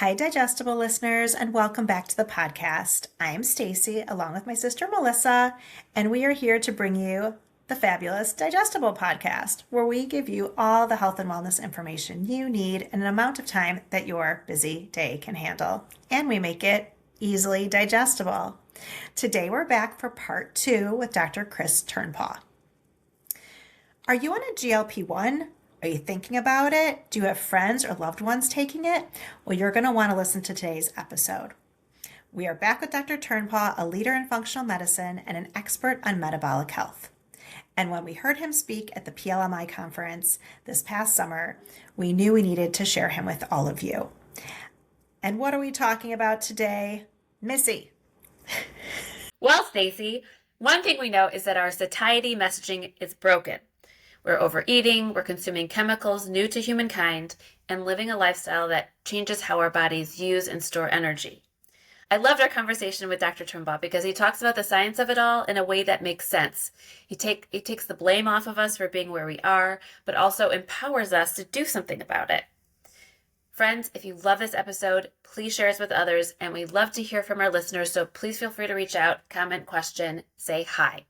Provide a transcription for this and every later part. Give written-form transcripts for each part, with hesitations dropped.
Hi, digestible listeners, and welcome back to the podcast. I'm Stacy, along with my sister Melissa, and we are here to bring you the fabulous Digestible podcast, where we give you all the health and wellness information you need in an amount of time that your busy day can handle, and we make it easily digestible. Today, we're back for part 2 with Dr. Chris Turnpaugh. Are you on a GLP-1? Are you thinking about it? Do you have friends or loved ones taking it? Well, you're going to want to listen to today's episode. We are back with Dr. Turnpaugh, a leader in functional medicine and an expert on metabolic health. And when we heard him speak at the PLMI conference this past summer, we knew we needed to share him with all of you. And what are we talking about today? Missy. Well, Stacy, one thing we know is that our satiety messaging is broken. We're overeating, we're consuming chemicals new to humankind, and living a lifestyle that changes how our bodies use and store energy. I loved our conversation with Dr. Turnpaugh because he talks about the science of it all in a way that makes sense. He takes the blame off of us for being where we are, but also empowers us to do something about it. Friends, if you love this episode, please share us with others, and we'd love to hear from our listeners, so please feel free to reach out, comment, question, say hi.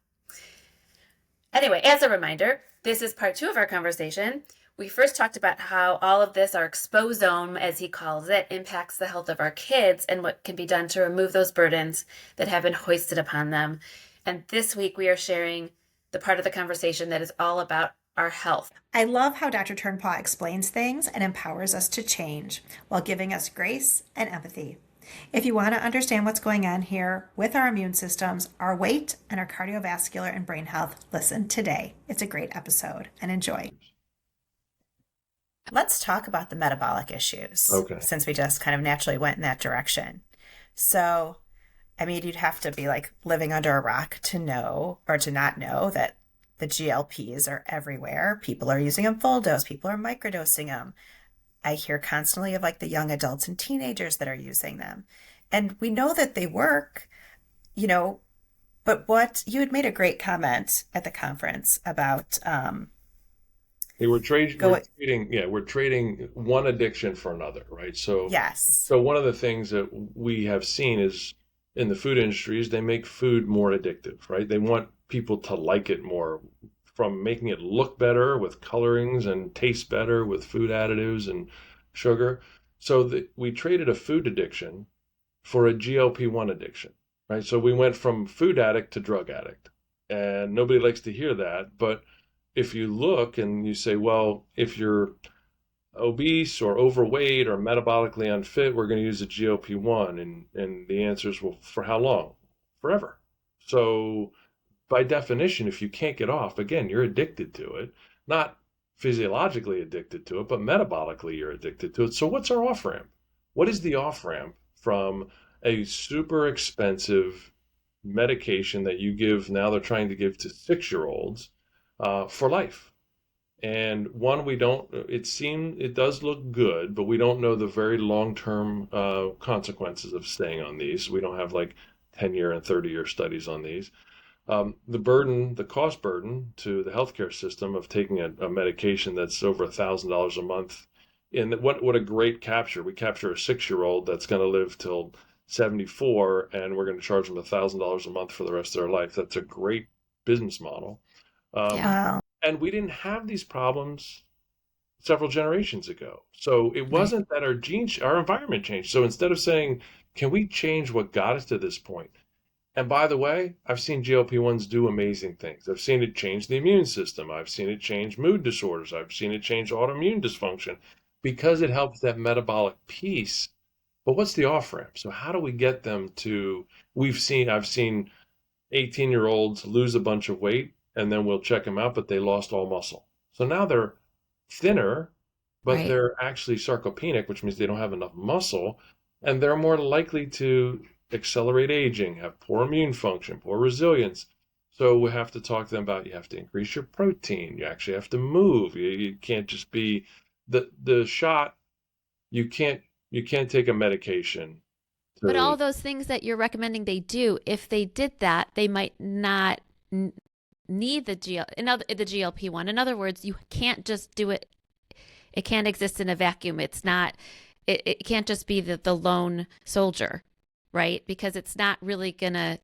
Anyway, as a reminder, this is part 2 of our conversation. We first talked about how all of this, our exposome, as he calls it, impacts the health of our kids and what can be done to remove those burdens that have been hoisted upon them. And this week we are sharing the part of the conversation that is all about our health. I love how Dr. Turnpaugh explains things and empowers us to change while giving us grace and empathy. If you want to understand what's going on here with our immune systems, our weight, and our cardiovascular and brain health, listen today. It's a great episode, and enjoy. Let's talk about the metabolic issues, since we just kind of naturally went in that direction. So, I mean, you'd have to be like living under a rock to know or to not know that the GLPs are everywhere. People are using them full dose. People are microdosing them. I hear constantly of like the young adults and teenagers that are using them. And we know that they work, but what you had made a great comment at the conference about we're trading one addiction for another, right? So yes. So one of the things that we have seen is in the food industries, they make food more addictive, right? They want people to like it more, from making it look better with colorings and taste better with food additives and sugar. So we traded a food addiction for a GLP-1 addiction, right? So we went from food addict to drug addict. And nobody likes to hear that. But if you look and you say, well, if you're obese or overweight or metabolically unfit, we're going to use a GLP-1. And the answer is, well, for how long? Forever. So by definition, if you can't get off, again, you're addicted to it, not physiologically addicted to it, but metabolically you're addicted to it. So what's our off ramp? What is the off ramp from a super expensive medication that you give, now they're trying to give to 6-year-olds for life? And one, it does look good, but we don't know the very long-term consequences of staying on these. We don't have like 10-year and 30-year studies on these. The cost burden to the healthcare system of taking a medication that's over $1,000 a month. And what a great capture. We capture a 6-year-old that's going to live till 74, and we're going to charge them $1,000 a month for the rest of their life. That's a great business model. Yeah. And we didn't have these problems several generations ago. So it wasn't that our environment changed. So instead of saying, can we change what got us to this point? And by the way, I've seen GLP-1s do amazing things. I've seen it change the immune system. I've seen it change mood disorders. I've seen it change autoimmune dysfunction because it helps that metabolic piece. But what's the off ramp? So how do we get them to, I've seen 18-year-olds lose a bunch of weight, and then we'll check them out, but they lost all muscle. So now they're thinner, but they're actually sarcopenic, which means they don't have enough muscle, and they're more likely to accelerate aging, have poor immune function, poor resilience. So we have to talk to them about, you have to increase your protein. You actually have to move. You can't just be the shot. You can't take a medication. But all those things that you're recommending they do, if they did that, they might not need the GLP-1. In other words, you can't just do it. It can't exist in a vacuum. It's not it can't just be the lone soldier, right? Because it's not really gonna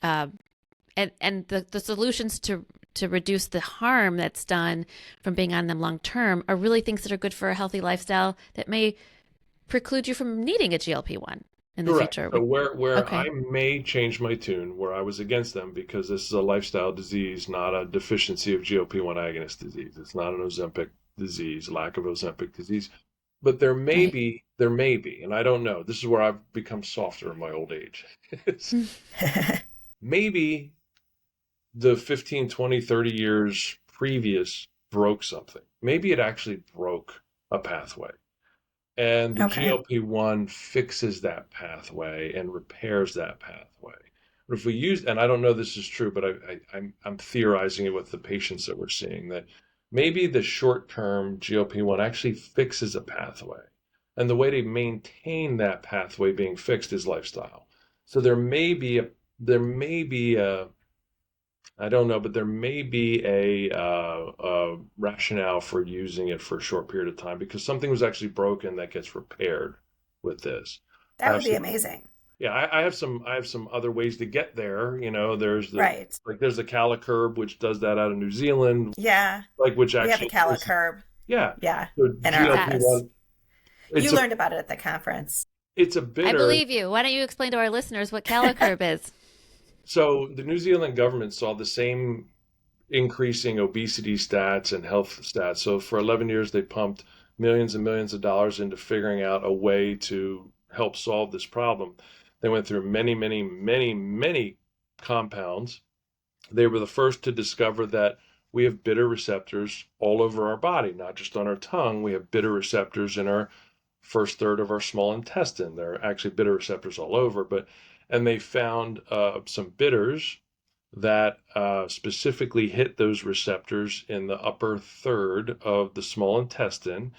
and the solutions to reduce the harm that's done from being on them long term are really things that are good for a healthy lifestyle that may preclude you from needing a GLP-1 in the Correct. future. So where I Okay. may change my tune, where I was against them because this is a lifestyle disease, not a deficiency of GLP-1 agonist disease. It's not an Ozempic disease, lack of Ozempic disease. But Right. there may be, and I don't know. This is where I've become softer in my old age. Maybe the 15, 20, 30 years previous broke something. Maybe it actually broke a pathway. And the Okay. GLP-1 fixes that pathway and repairs that pathway. But if we use, and I don't know this is true, but I'm theorizing it with the patients that we're seeing, that maybe the short-term GLP-1 actually fixes a pathway. And the way to maintain that pathway being fixed is lifestyle. So there may be a, I don't know, but there may be a rationale for using it for a short period of time because something was actually broken that gets repaired with this. I That have would be some, amazing. yeah, I have some other ways to get there. You know, Right. there's the Cali-Curb, which does that out of New Zealand, Yeah. like which We have a actually is, Cali-Curb. yeah. Yeah. So In our What is that? office. GLP-1, You it's a learned about it at the conference. it's a I bitter. believe you. Why don't you explain to our listeners what Cali-Curb is? So the New Zealand government saw the same increasing obesity stats and health stats. So for 11 years, they pumped millions and millions of dollars into figuring out a way to help solve this problem. They went through many compounds. They were the first to discover that we have bitter receptors all over our body, not just on our tongue. We have bitter receptors in our first third of our small intestine. There are actually bitter receptors all over, and they found some bitters that specifically hit those receptors in the upper third of the small intestine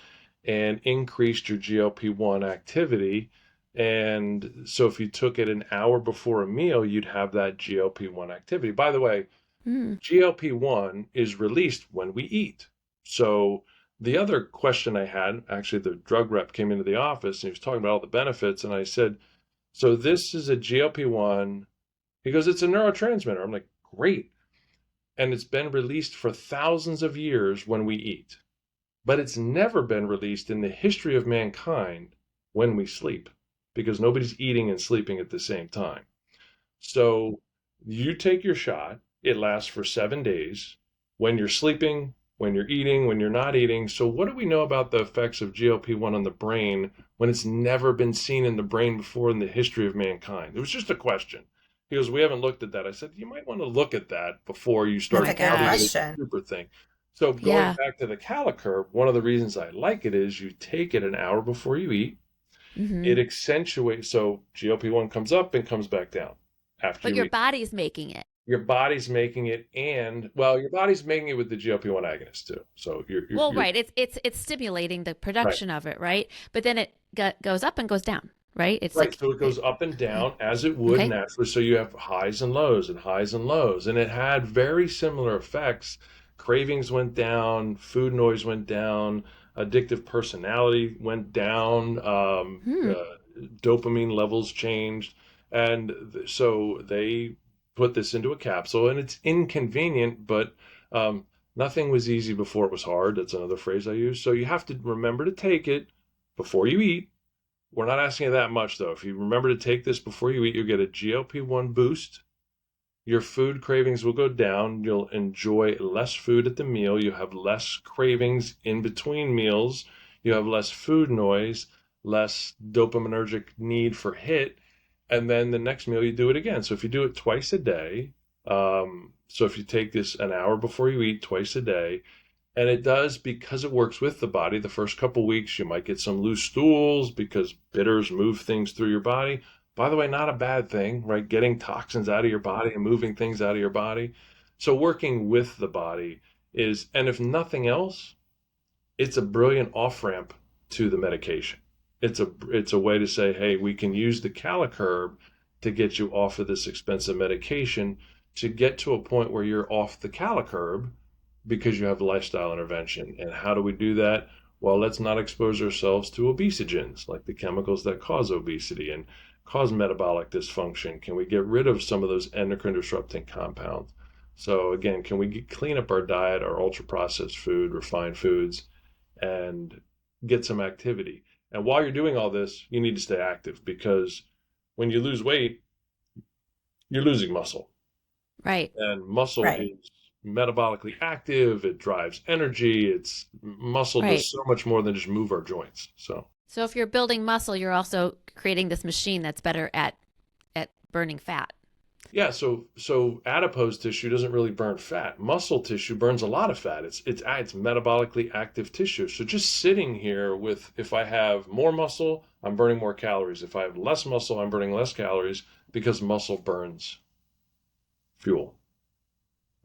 and increased your GLP-1 activity. And so if you took it an hour before a meal, you'd have that GLP-1 activity. By the way, Hmm. GLP-1 is released when we eat. So the other question I had, actually the drug rep came into the office and he was talking about all the benefits. And I said, so this is a GLP-1. He goes, it's a neurotransmitter. I'm like, great. And it's been released for thousands of years when we eat. But it's never been released in the history of mankind when we sleep because nobody's eating and sleeping at the same time. So you take your shot, it lasts for 7 days when you're sleeping, when you're eating, when you're not eating. So, what do we know about the effects of GLP-1 on the brain when it's never been seen in the brain before in the history of mankind? It was just a question. He goes, we haven't looked at that. I said, you might want to look at that before you Oh That's start my a good touting it gosh. as a question. super thing. So, going Yeah. back to the Cali-Curb, one of the reasons I like it is you take it an hour before you eat. Hmm. It accentuates, so GLP-1 comes up and comes back down after But you your eat. body's making it. Your body's making it, and well, your body's making it with the GLP-1 agonist too. So Well, you're right. It's stimulating the right, production of it, right? But then it goes up and goes down, right? It's right. like, So it goes up and down as it would okay. naturally. So you have highs and lows and highs and lows, and it had very similar effects. Cravings went down, food noise went down, addictive personality went down, Hmm. dopamine levels changed, and so they put this into a capsule, and it's inconvenient, but um, nothing was easy before it was hard. That's another phrase I use. So you have to remember to take it before you eat. We're not asking you that much, though. If you remember to take this before you eat, you'll get a GLP-1 boost. Your food cravings will go down. You'll enjoy less food at the meal. You have less cravings in between meals. You have less food noise, less dopaminergic need for hit. And then the next meal, you do it again. So if you do it twice a day, so if you take this an hour before you eat twice a day, and it does because it works with the body. The first couple weeks, you might get some loose stools because bitters move things through your body. By the way, not a bad thing, right? Getting toxins out of your body and moving things out of your body. So working with the body is, and if nothing else, it's a brilliant off ramp to the medication. It's a way to say, hey, we can use the Cali-Curb to get you off of this expensive medication to get to a point where you're off the Cali-Curb because you have lifestyle intervention. And how do we do that? Well, let's not expose ourselves to obesogens, like the chemicals that cause obesity and cause metabolic dysfunction. Can we get rid of some of those endocrine disrupting compounds? So again, can we clean up our diet, our ultra processed food, refined foods, and get some activity? And while you're doing all this, you need to stay active, because when you lose weight, you're losing muscle. Right. And muscle Right. is metabolically active. It drives energy. It's muscle Right. does so much more than just move our joints. So So if you're building muscle, you're also creating this machine that's better at burning fat. yeah, so adipose tissue doesn't really burn fat. Muscle tissue burns a lot of fat. It's metabolically active tissue. So just sitting here with, if I have more muscle, I'm burning more calories. If I have less muscle, I'm burning less calories, because muscle burns fuel,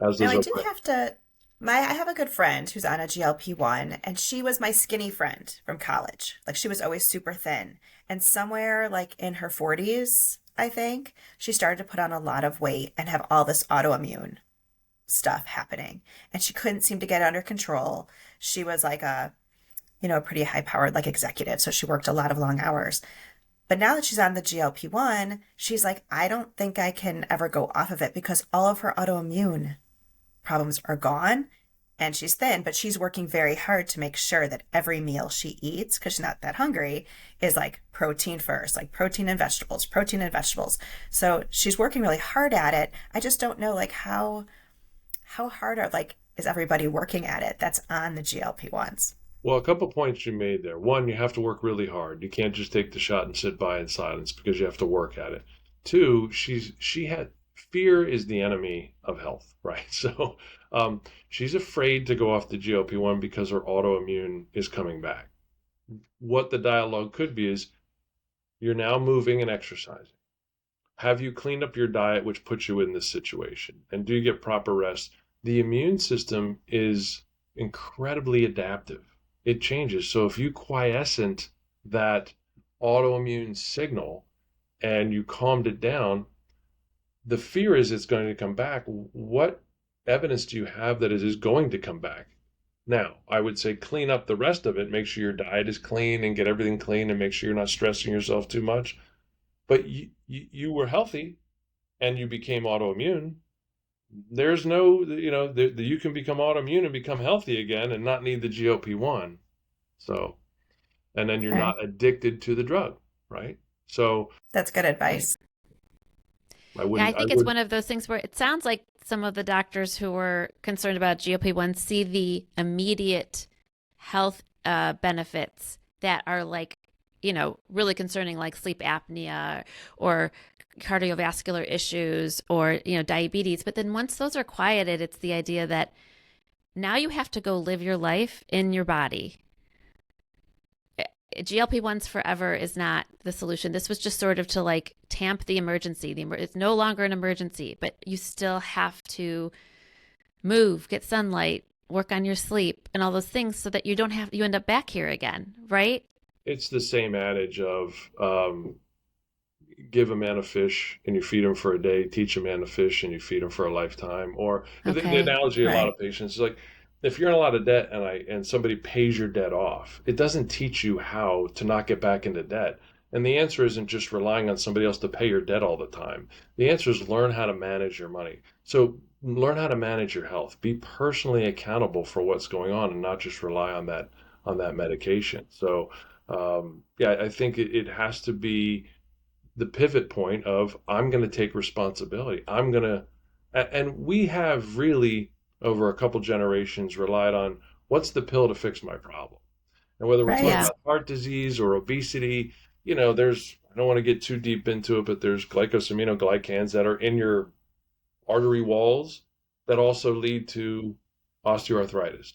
as Now does I our do brain. have to I have a good friend who's on a GLP-1 and she was my skinny friend from college. Like she was always super thin. And somewhere like in her 40s, I think, she started to put on a lot of weight and have all this autoimmune stuff happening. And she couldn't seem to get it under control. She was like a pretty high-powered like executive, so she worked a lot of long hours. But now that she's on the GLP-1, she's like, I don't think I can ever go off of it because all of her autoimmune problems are gone and she's thin, but she's working very hard to make sure that every meal she eats, because she's not that hungry, is like protein first, like protein and vegetables, protein and vegetables. So she's working really hard at it. I just don't know like how hard are like is everybody working at it that's on the GLP-1s? Well, a couple points you made there. One, you have to work really hard. You can't just take the shot and sit by in silence, because you have to work at it. Two, she had fear is the enemy of health, right? So she's afraid to go off the GLP-1 because her autoimmune is coming back. What the dialogue could be is, you're now moving and exercising. Have you cleaned up your diet, which puts you in this situation? And do you get proper rest? The immune system is incredibly adaptive. It changes. So if you quiescent that autoimmune signal and you calmed it down, the fear is it's going to come back. What evidence do you have that it is going to come back? Now, I would say clean up the rest of it. Make sure your diet is clean and get everything clean, and make sure you're not stressing yourself too much. But you were healthy and you became autoimmune. There's no, you can become autoimmune and become healthy again and not need the GLP-1. So, and then you're Okay. not addicted to the drug, right? So That's good advice. Yeah, I I think it's would, one of those things where it sounds like some of the doctors who were concerned about GLP-1 see the immediate health benefits that are like, really concerning, like sleep apnea or cardiovascular issues or, diabetes. But then once those are quieted, it's the idea that now you have to go live your life in your body. GLP-1s forever is not the solution. This was just sort of to like tamp the emergency. It's no longer an emergency, but you still have to move, get sunlight, work on your sleep and all those things so that you end up back here again, right? it's the same adage of give a man a fish and you feed him for a day, teach a man to fish and you feed him for a lifetime. Or the Okay. analogy a lot Right. of patients is like, if you're in a lot of debt and somebody pays your debt off, it doesn't teach you how to not get back into debt. And the answer isn't just relying on somebody else to pay your debt all the time. The answer is learn how to manage your money. So learn how to manage your health. Be personally accountable for what's going on and not just rely on that medication. So yeah, I think it has to be the pivot point of, I'm going to take responsibility. And we have really over a couple generations relied on, what's the pill to fix my problem? And whether we're talking Right. Yeah. about heart disease or obesity, I don't want to get too deep into it, but there's glycosaminoglycans that are in your artery walls that also lead to osteoarthritis.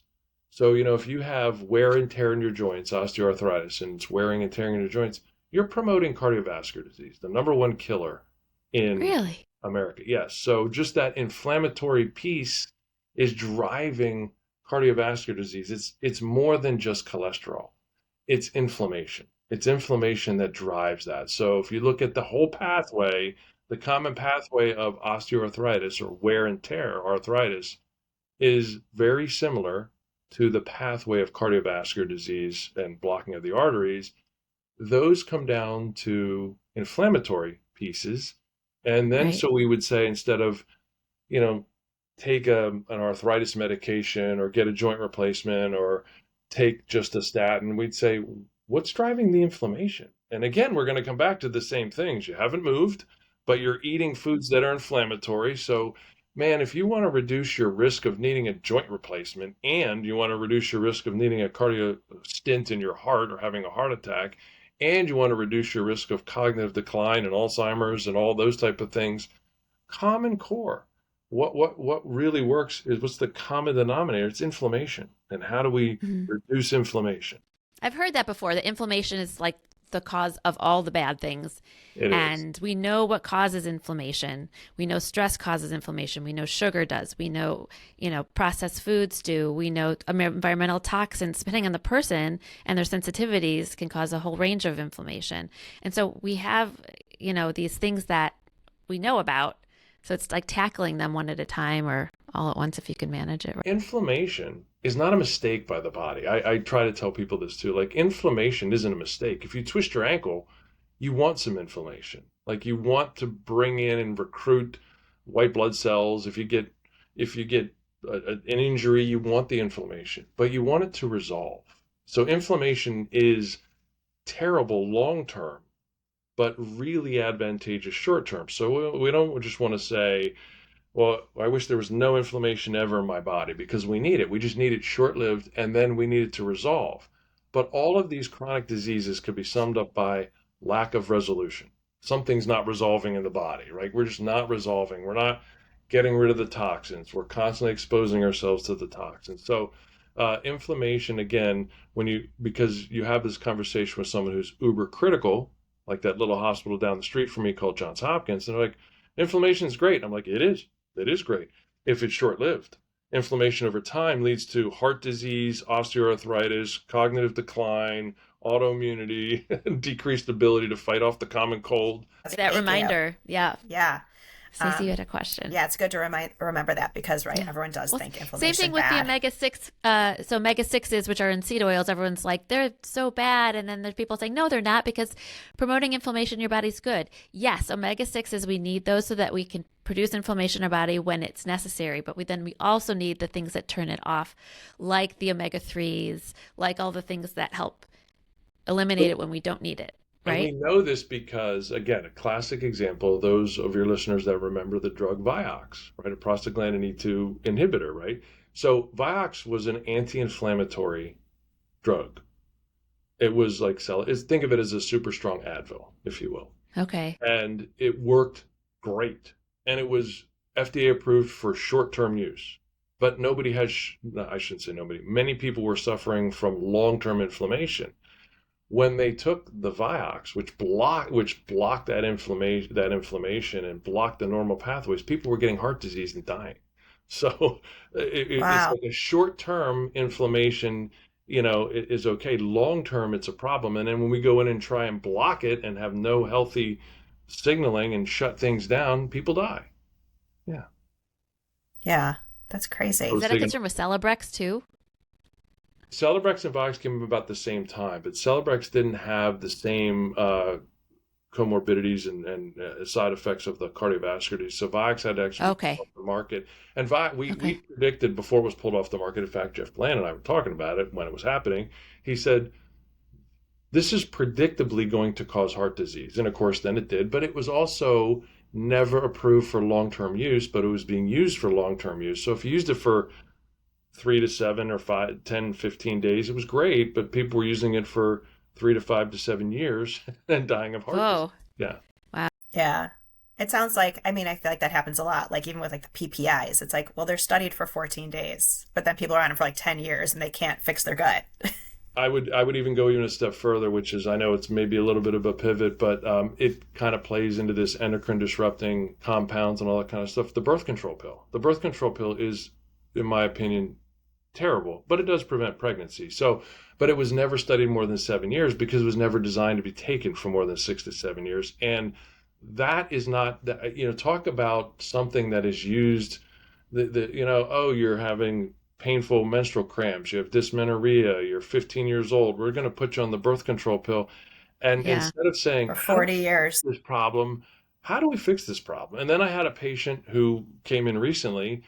So, if you have wear and tear in your joints, osteoarthritis, and it's wearing and tearing in your joints, you're promoting cardiovascular disease, the number one killer in Really? America. Yes. So just that inflammatory piece is driving cardiovascular disease. It's more than just cholesterol. It's inflammation. It's inflammation that drives that. So if you look at the whole pathway, the common pathway of osteoarthritis or wear and tear arthritis is very similar to the pathway of cardiovascular disease and blocking of the arteries, those come down to inflammatory pieces. And then, Right. so we would say, instead of, take an arthritis medication or get a joint replacement or take just a statin, we'd say, what's driving the inflammation? And again, we're going to come back to the same things. You haven't moved, but you're eating foods that are inflammatory. So, man, if you want to reduce your risk of needing a joint replacement and you want to reduce your risk of needing a cardio stent in your heart or having a heart attack, and you want to reduce your risk of cognitive decline and Alzheimer's and all those type of things, common core. What really works is, what's the common denominator? It's inflammation. And how do we Mhm. reduce inflammation? I've heard that before. That inflammation is like the cause of all the bad things. It is. And we know what causes inflammation. We know stress causes inflammation. We know sugar does. We know, processed foods do. We know environmental toxins, depending on the person and their sensitivities, can cause a whole range of inflammation. And so we have, these things that we know about. So it's like tackling them one at a time or all at once if you can manage it. Right? Inflammation is not a mistake by the body. I try to tell people this too. Like, inflammation isn't a mistake. If you twist your ankle, you want some inflammation. Like, you want to bring in and recruit white blood cells. If you get an injury, you want the inflammation, but you want it to resolve. So inflammation is terrible long term, but really advantageous short term. So we don't just want to say, well, I wish there was no inflammation ever in my body, because we need it. We just need it short lived, and then we need it to resolve. But all of these chronic diseases could be summed up by lack of resolution. Something's not resolving in the body, right? We're just not resolving. We're not getting rid of the toxins. We're constantly exposing ourselves to the toxins. So, inflammation, again, because you have this conversation with someone who's uber critical, like that little hospital down the street from me called Johns Hopkins, and they're like, inflammation is great. I'm like, it is. It is great if it's short lived. Inflammation over time leads to heart disease, osteoarthritis, cognitive decline, autoimmunity, decreased ability to fight off the common cold. That's That thank you. reminder. Yeah. Yeah. Stacey, you had a question. Yeah, it's good to remember that, because Yeah. everyone does Well, think same inflammation thing with bad. the omega-6. So omega-6s, which are in seed oils, everyone's like, they're so bad. And then there's people saying, no, they're not, because promoting inflammation in your body's good. Yes, omega-6s, we need those so that we can produce inflammation in our body when it's necessary. But we also need the things that turn it off, like the omega-3s, like all the things that help eliminate it when we don't need it. And we Right? know this because, again, a classic example, those of your listeners that remember the drug Vioxx, right? A prostaglandin E2 inhibitor, right? So Vioxx was an anti-inflammatory drug. It was like, think of it as a super strong Advil, if you will. Okay. And it worked great. And it was FDA approved for short-term use. But nobody has, no, I shouldn't say nobody, many people were suffering from long-term inflammation. When they took the Vioxx, which blocked that inflammation and blocked the normal pathways, people were getting heart disease and dying. So it's Wow. like a short-term inflammation, is okay. Long-term, it's a problem. And then when we go in and try and block it and have no healthy signaling and shut things down, people die. Yeah. Yeah, that's I crazy. Is was that a thinking concern with Celebrex too? Celebrex and Vioxx came about the same time, but Celebrex didn't have the same comorbidities and side effects of the cardiovascular disease. So Vioxx had to actually be pulled Okay. off the market. And we Okay. predicted before it was pulled off the market. In fact, Jeff Bland and I were talking about it when it was happening. He said, this is predictably going to cause heart disease. And of course, then it did, but it was also never approved for long-term use, but it was being used for long-term use. So if you used it for 3 to 7 or 5, 10, 15 days, it was great, but people were using it for 3 to 5 to 7 years and dying of heart disease. Whoa. Yeah. Wow. Yeah. It sounds like, I feel like that happens a lot. Like, even with like the PPIs, it's like, well, they're studied for 14 days, but then people are on them for like 10 years and they can't fix their gut. I would even go even a step further, which is, I know it's maybe a little bit of a pivot, but it kind of plays into this endocrine disrupting compounds and all that kind of stuff. The birth control pill. The birth control pill is, in my opinion, terrible, but it does prevent pregnancy. So, but it was never studied more than 7 years because it was never designed to be taken for more than 6 to 7 years. And that is not that, talk about something that is used, oh, you're having painful menstrual cramps, you have dysmenorrhea, you're 15 years old, we're going to put you on the birth control pill. And Yeah. instead of saying, For how do 40 we years. fix this problem? How do we fix this problem? And then I had a patient who came in recently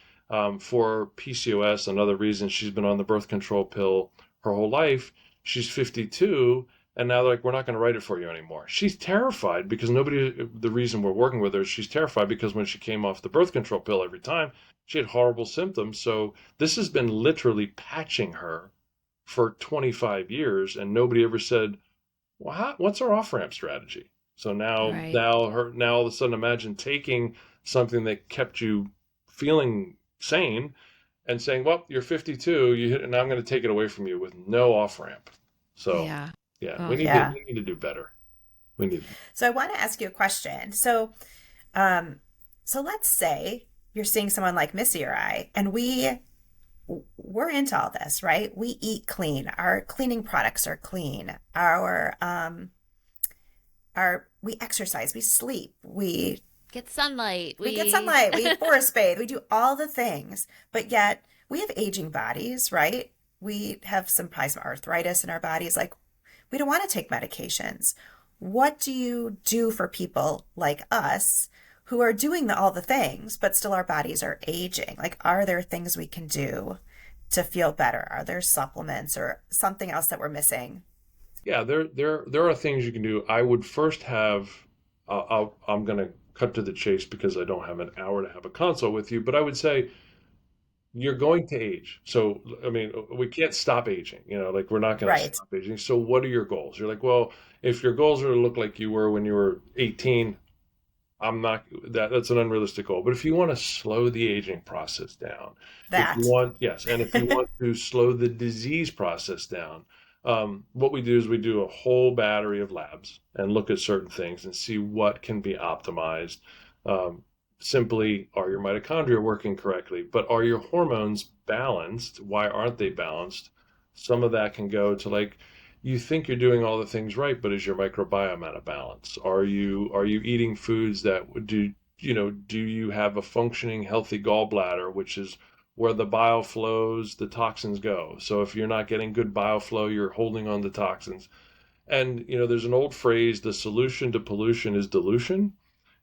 for PCOS, another reason she's been on the birth control pill her whole life. She's 52, and now they're like, we're not going to write it for you anymore. She's terrified because the reason we're working with her is she's terrified because when she came off the birth control pill every time, she had horrible symptoms. So this has been literally patching her for 25 years, and nobody ever said, well, what's our off-ramp strategy? So Right. now all of a sudden imagine taking something that kept you feeling sane and saying, well, you're 52, and now I'm going to take it away from you with no off-ramp. So Yeah. yeah, Oh, Yeah. we need to do better. We need. So I want to ask you a question. Um, so let's say you're seeing someone like Missy or I, and we're into all this, right? We eat clean. Our cleaning products are clean. We exercise, we sleep, get sunlight. we get sunlight, we forest bathe, we do all the things, but yet we have aging bodies, right? We have probably some arthritis in our bodies. Like, we don't want to take medications. What do you do for people like us who are doing all the things, but still our bodies are aging? Like, are there things we can do to feel better? Are there supplements or something else that we're missing? Yeah, there are things you can do. I would first have. I'm going to cut to the chase because I don't have an hour to have a consult with you, but I would say you're going to age. So, I mean, we can't stop aging, like we're not going to Right. stop aging. So, what are your goals? You're like, well, if your goals are to look like you were when you were 18, I'm not that's an unrealistic goal. But if you want to slow the aging process down, if you That. want, yes, and if you want to slow the disease process down, what we do is we do a whole battery of labs and look at certain things and see what can be optimized. Um, Simply, are your mitochondria working correctly? But are your hormones balanced? Why aren't they balanced? Some of that can go to, like, you think you're doing all the things right, but is your microbiome out of balance? Are you eating foods that do you have a functioning healthy gallbladder, which is where the bile flows, the toxins go. So if you're not getting good bile flow, you're holding on to toxins. And there's an old phrase, the solution to pollution is dilution.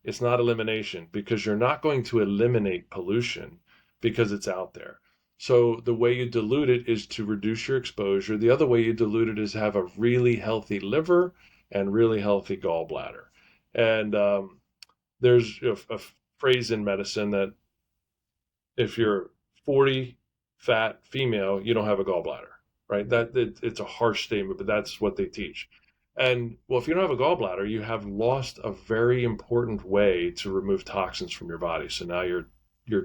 It's not elimination, because you're not going to eliminate pollution because it's out there. So the way you dilute it is to reduce your exposure. The other way you dilute it is have a really healthy liver and really healthy gallbladder. And there's a phrase in medicine that if you're 40, fat, female, you don't have a gallbladder, right? It's a harsh statement, but that's what they teach. And well, if you don't have a gallbladder, you have lost a very important way to remove toxins from your body. So now your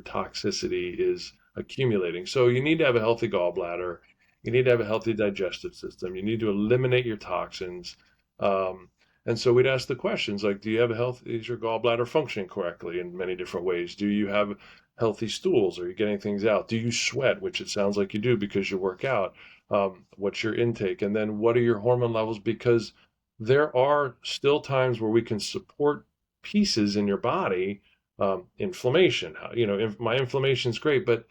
toxicity is accumulating. So you need to have a healthy gallbladder. You need to have a healthy digestive system. You need to eliminate your toxins. Um, and so we'd ask the questions like, do you have a health? Is your gallbladder functioning correctly in many different ways? Do you have healthy stools? Are you getting things out? Do you sweat? Which it sounds like you do because you work out. What's your intake? And then what are your hormone levels? Because there are still times where we can support pieces in your body, inflammation. My inflammation is great, but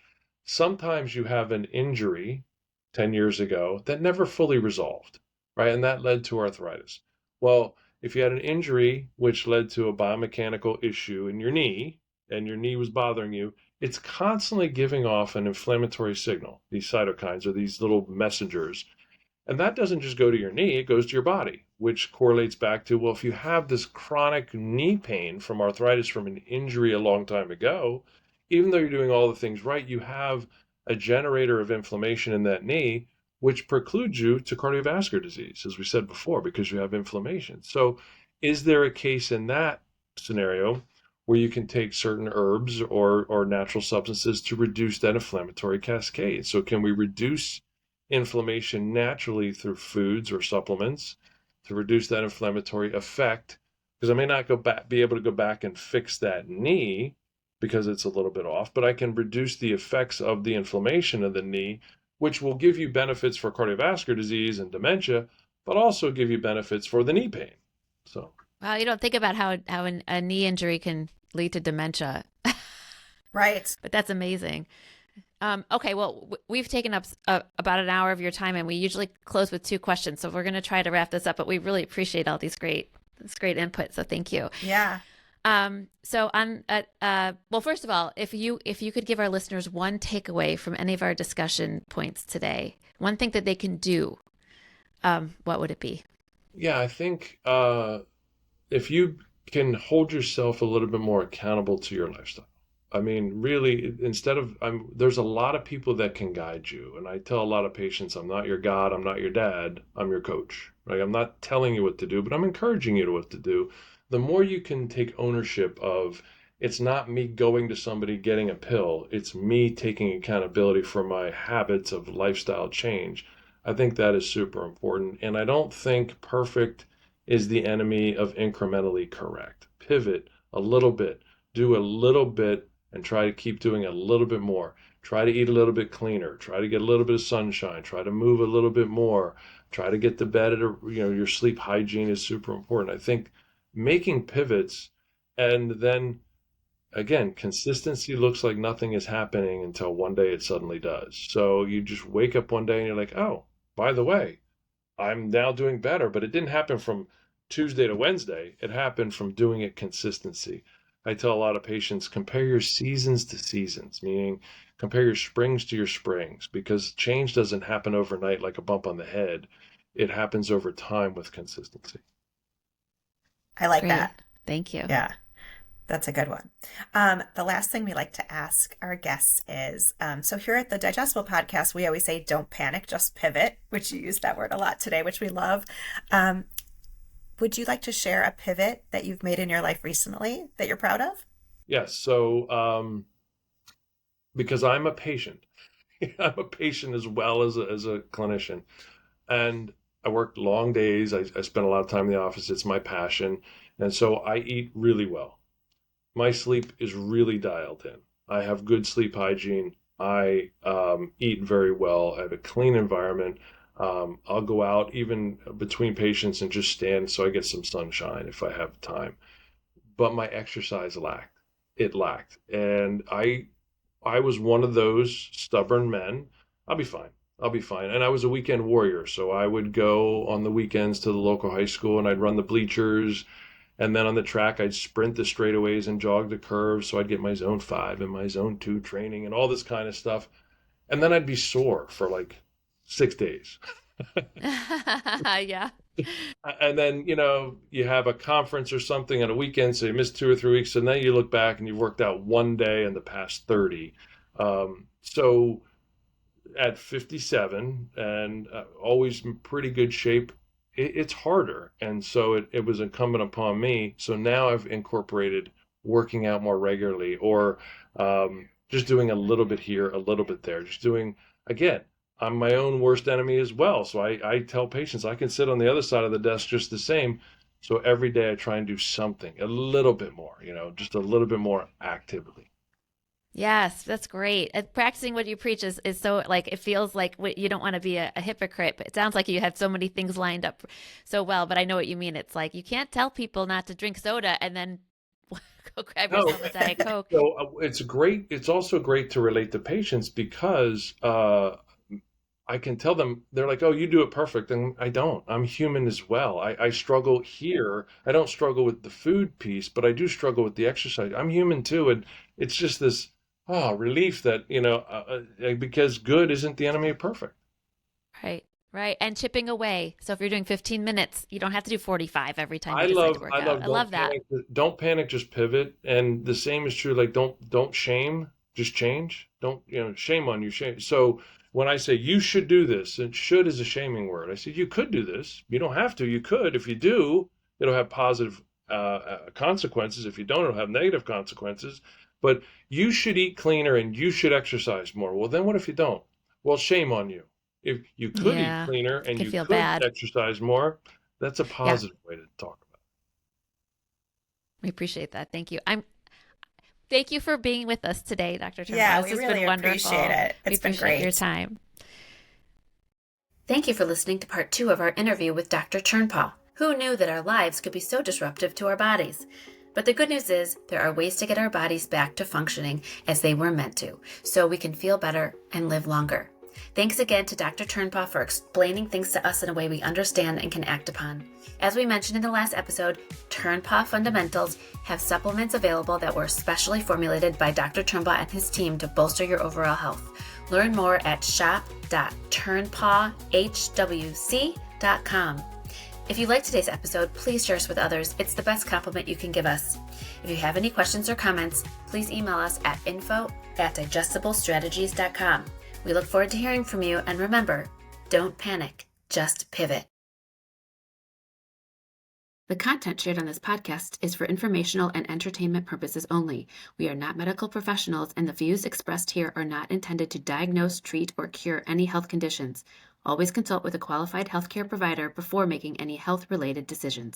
sometimes you have an injury 10 years ago that never fully resolved, right? And that led to arthritis. Well, if you had an injury which led to a biomechanical issue in your knee, and your knee was bothering you, it's constantly giving off an inflammatory signal, these cytokines or these little messengers. And that doesn't just go to your knee, it goes to your body, which correlates back to, well, if you have this chronic knee pain from arthritis from an injury a long time ago, even though you're doing all the things right, you have a generator of inflammation in that knee, which precludes you to cardiovascular disease, as we said before, because you have inflammation. So is there a case in that scenario where you can take certain herbs or natural substances to reduce that inflammatory cascade? So can we reduce inflammation naturally through foods or supplements to reduce that inflammatory effect? Because I may not be able to go back and fix that knee because it's a little bit off, but I can reduce the effects of the inflammation of the knee, which will give you benefits for cardiovascular disease and dementia, but also give you benefits for the knee pain. So, Wow, you don't think about how a knee injury can lead to dementia, Right. but that's amazing. Okay, well, we've taken up about an hour of your time, and we usually close with 2 questions. So we're going to try to wrap this up, but we really appreciate all this great input. So thank you. Yeah. So well, first of all, if you could give our listeners one takeaway from any of our discussion points today, one thing that they can do, what would it be? Yeah, I think if you can hold yourself a little bit more accountable to your lifestyle. I mean, really, there's a lot of people that can guide you. And I tell a lot of patients, I'm not your God, I'm not your dad, I'm your coach. Right? I'm not telling you what to do, but I'm encouraging you to what to do. The more you can take ownership of, it's not me going to somebody getting a pill, it's me taking accountability for my habits of lifestyle change. I think that is super important. And I don't think perfect is the enemy of incrementally correct. Pivot a little bit, do a little bit, and try to keep doing a little bit more. Try to eat a little bit cleaner. Try to get a little bit of sunshine. Try to move a little bit more. Try to get to bed at your sleep hygiene is super important. I think making pivots, and then again, consistency looks like nothing is happening until one day it suddenly does. So you just wake up one day and you're like, oh, by the way, I'm now doing better, but it didn't happen from Tuesday to Wednesday. It happened from doing it consistency. I tell a lot of patients, compare your seasons to seasons, meaning compare your springs to your springs, because change doesn't happen overnight like a bump on the head. It happens over time with consistency. I like Great. that. Thank you. Yeah. That's a good one. The last thing we like to ask our guests is, so here at the Digestible Podcast, we always say, don't panic, just pivot, which you used that word a lot today, which we love. Would you like to share a pivot that you've made in your life recently that you're proud of? Yes. So, because I'm a patient, I'm a patient as well as a clinician, and I work long days. I spend a lot of time in the office. It's my passion. And so I eat really well. My sleep is really dialed in. I have good sleep hygiene. I eat very well. I have a clean environment. I'll go out even between patients and just stand so I get some sunshine if I have time. But my exercise lacked. It lacked. And I was one of those stubborn men. I'll be fine. I'll be fine. And I was a weekend warrior. So I would go on the weekends to the local high school and I'd run the bleachers. And then on the track, I'd sprint the straightaways and jog the curves. So I'd get my zone 5 and my zone 2 training and all this kind of stuff. And then I'd be sore for like 6 days. Yeah. And then, you have a conference or something on a weekend, so you miss 2 or 3 weeks, and then you look back and you've worked out one day in the past 30. So at 57 and always in pretty good shape, it's harder. And so it was incumbent upon me. So now I've incorporated working out more regularly, or just doing a little bit here, a little bit there, just doing, again, I'm my own worst enemy as well. So I tell patients I can sit on the other side of the desk just the same. So every day I try and do something a little bit more, just a little bit more actively. Yes, that's great. Practicing what you preach is so, like, it feels like you don't want to be a hypocrite, but it sounds like you had so many things lined up so well. But I know what you mean. It's like you can't tell people not to drink soda and then go grab No. yourself a Diet Coke. So it's also great to relate to patients because I can tell them, they're like, oh, you do it perfect. And I don't. I'm human as well. I struggle here. I don't struggle with the food piece, but I do struggle with the exercise. I'm human too. And it's just this relief that, because good isn't the enemy of perfect. Right, right. And chipping away. So if you're doing 15 minutes, you don't have to do 45 every time I you decide love, to work I out. love, I love that. don't panic, just pivot. And the same is true. Like, don't shame, just change. Don't, shame on you. Shame. So when I say you should do this, and should is a shaming word. I said, you could do this. You don't have to. You could. If you do, it'll have positive consequences. If you don't, it'll have negative consequences. But you should eat cleaner and you should exercise more. Well, then what if you don't? Well, shame on you. If you could eat Yeah, cleaner I and can you feel could bad. exercise more, that's a Yeah, positive way to talk about we appreciate that. Thank you. Thank you for being with us today, Dr. Turnpaugh. Yeah, This we has really been appreciate wonderful. it. We It's been appreciate your great. time. Thank you for listening to part 2 of our interview with Dr. Turnpaugh. Who knew that our lives could be so disruptive to our bodies? But the good news is there are ways to get our bodies back to functioning as they were meant to, so we can feel better and live longer. Thanks again to Dr. Turnpaugh for explaining things to us in a way we understand and can act upon. As we mentioned in the last episode, Turnpaugh Fundamentals have supplements available that were specially formulated by Dr. Turnpaugh and his team to bolster your overall health. Learn more at shop.turnpaughhwc.com. If you liked today's episode, please share us with others. It's the best compliment you can give us. If you have any questions or comments, please email us at info@digestiblestrategies.com. We look forward to hearing from you, and remember, don't panic, just pivot. The content shared on this podcast is for informational and entertainment purposes only. We are not medical professionals, and the views expressed here are not intended to diagnose, treat, or cure any health conditions. Always consult with a qualified healthcare provider before making any health-related decisions.